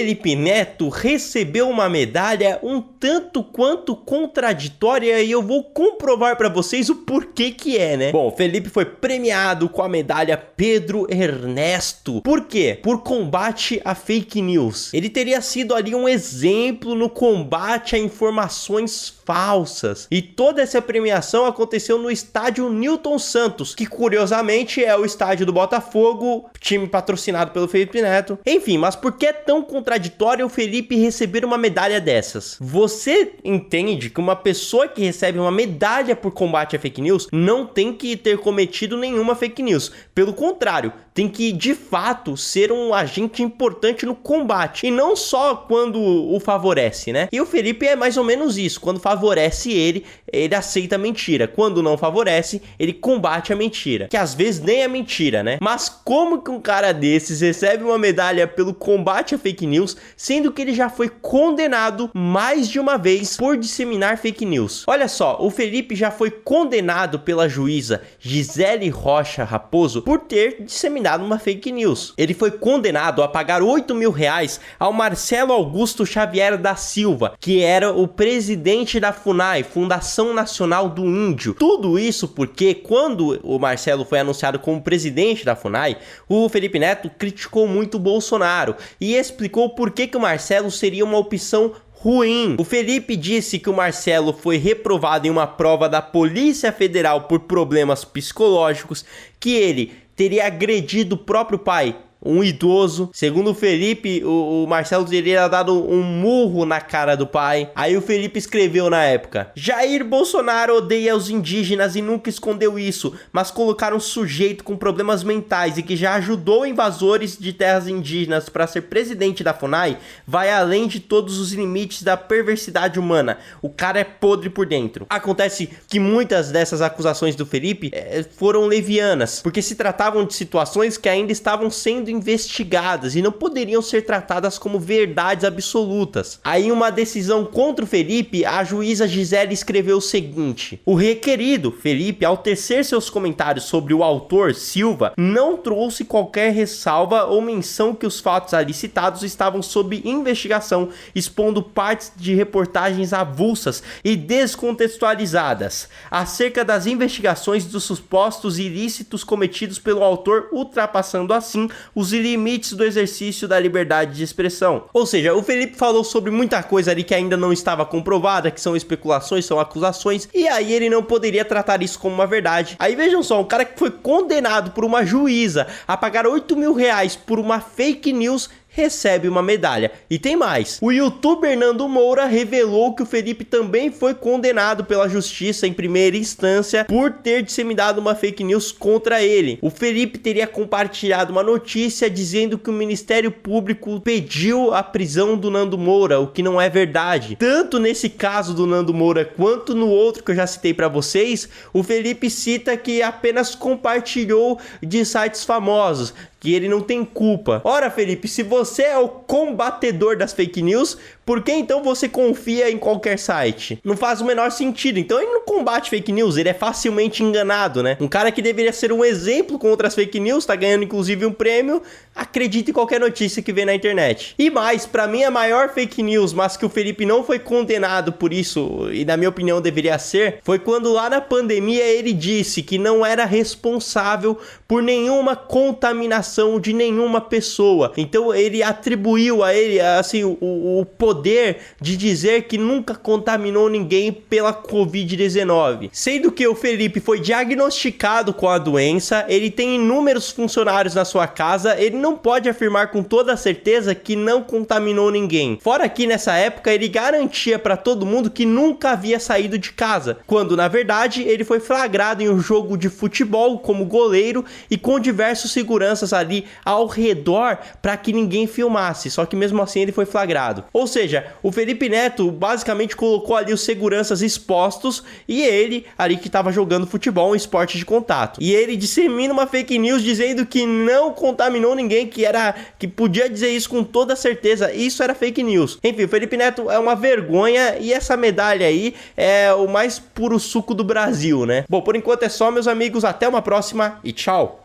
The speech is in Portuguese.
Felipe Neto recebeu uma medalha um tanto quanto contraditória e eu vou comprovar para vocês o porquê que é, né? Bom, Felipe foi premiado com a medalha Pedro Ernesto. Por quê? Por combate a fake news. Ele teria sido ali um exemplo no combate a informações falsas. E toda essa premiação aconteceu no estádio Newton Santos, que curiosamente é o estádio do Botafogo, time patrocinado pelo Felipe Neto. Enfim, mas por que é tão contraditório o Felipe receber uma medalha dessas? Você entende que uma pessoa que recebe uma medalha por combate a fake news não tem que ter cometido nenhuma fake news. Pelo contrário, tem que de fato ser um agente importante no combate, e não só quando o favorece, né? E o Felipe é mais ou menos isso. Quando favorece ele aceita a mentira. Quando não favorece, ele combate a mentira, que às vezes nem é mentira, né? Mas como que um cara desses recebe uma medalha pelo combate a fake news, sendo que ele já foi condenado mais de uma vez por disseminar fake news? Olha só, o Felipe já foi condenado pela juíza Gisele Rocha Raposo por ter disseminado uma fake news. Ele foi condenado a pagar R$8.000 ao Marcelo Augusto Xavier da Silva, que era o presidente da FUNAI, Fundação Nacional do Índio. Tudo isso porque quando o Marcelo foi anunciado como presidente da FUNAI, o Felipe Neto criticou muito o Bolsonaro e explicou por que o Marcelo seria uma opção ruim. O Felipe disse que o Marcelo foi reprovado em uma prova da Polícia Federal por problemas psicológicos, que ele teria agredido o próprio pai, um idoso. Segundo o Felipe, o Marcelo teria dado um murro na cara do pai. Aí o Felipe escreveu na época: Jair Bolsonaro odeia os indígenas e nunca escondeu isso, mas colocar um sujeito com problemas mentais e que já ajudou invasores de terras indígenas para ser presidente da FUNAI vai além de todos os limites da perversidade humana. O cara é podre por dentro. Acontece que muitas dessas acusações do Felipe foram levianas, porque se tratavam de situações que ainda estavam sendo investigadas e não poderiam ser tratadas como verdades absolutas. Aí, em uma decisão contra o Felipe, a juíza Gisele escreveu o seguinte: o requerido, Felipe, ao tecer seus comentários sobre o autor, Silva, não trouxe qualquer ressalva ou menção que os fatos ali citados estavam sob investigação, expondo partes de reportagens avulsas e descontextualizadas acerca das investigações dos supostos ilícitos cometidos pelo autor, ultrapassando assim os limites do exercício da liberdade de expressão. Ou seja, o Felipe falou sobre muita coisa ali que ainda não estava comprovada, que são especulações, são acusações, e aí ele não poderia tratar isso como uma verdade. Aí vejam só, um cara que foi condenado por uma juíza a pagar R$8.000 por uma fake news recebe uma medalha. E tem mais. O youtuber Nando Moura revelou que o Felipe também foi condenado pela justiça em primeira instância por ter disseminado uma fake news contra ele. O Felipe teria compartilhado uma notícia dizendo que o Ministério Público pediu a prisão do Nando Moura, o que não é verdade. Tanto nesse caso do Nando Moura quanto no outro que eu já citei para vocês, o Felipe cita que apenas compartilhou de sites famosos, que ele não tem culpa. Ora, Felipe, se você é o combatedor das fake news, por que então você confia em qualquer site? Não faz o menor sentido. Então ele não combate fake news, ele é facilmente enganado, né? Um cara que deveria ser um exemplo contra as fake news, tá ganhando inclusive um prêmio, acredita em qualquer notícia que vê na internet. E mais, pra mim a maior fake news, mas que o Felipe não foi condenado por isso, e na minha opinião deveria ser, foi quando lá na pandemia ele disse que não era responsável por nenhuma contaminação de nenhuma pessoa. Então ele atribuiu a ele assim o poder de dizer que nunca contaminou ninguém pela Covid-19. Sendo que o Felipe foi diagnosticado com a doença, ele tem inúmeros funcionários na sua casa, ele não pode afirmar com toda certeza que não contaminou ninguém. Fora que nessa época ele garantia para todo mundo que nunca havia saído de casa, quando na verdade ele foi flagrado em um jogo de futebol como goleiro e com diversos seguranças ali ao redor para que ninguém filmasse, só que mesmo assim ele foi flagrado. Ou seja, o Felipe Neto basicamente colocou ali os seguranças expostos e ele ali que estava jogando futebol, um esporte de contato. E ele dissemina uma fake news dizendo que não contaminou ninguém, que podia dizer isso com toda certeza. Isso era fake news. Enfim, o Felipe Neto é uma vergonha e essa medalha aí é o mais puro suco do Brasil, né? Bom, por enquanto é só, meus amigos. Até uma próxima e tchau!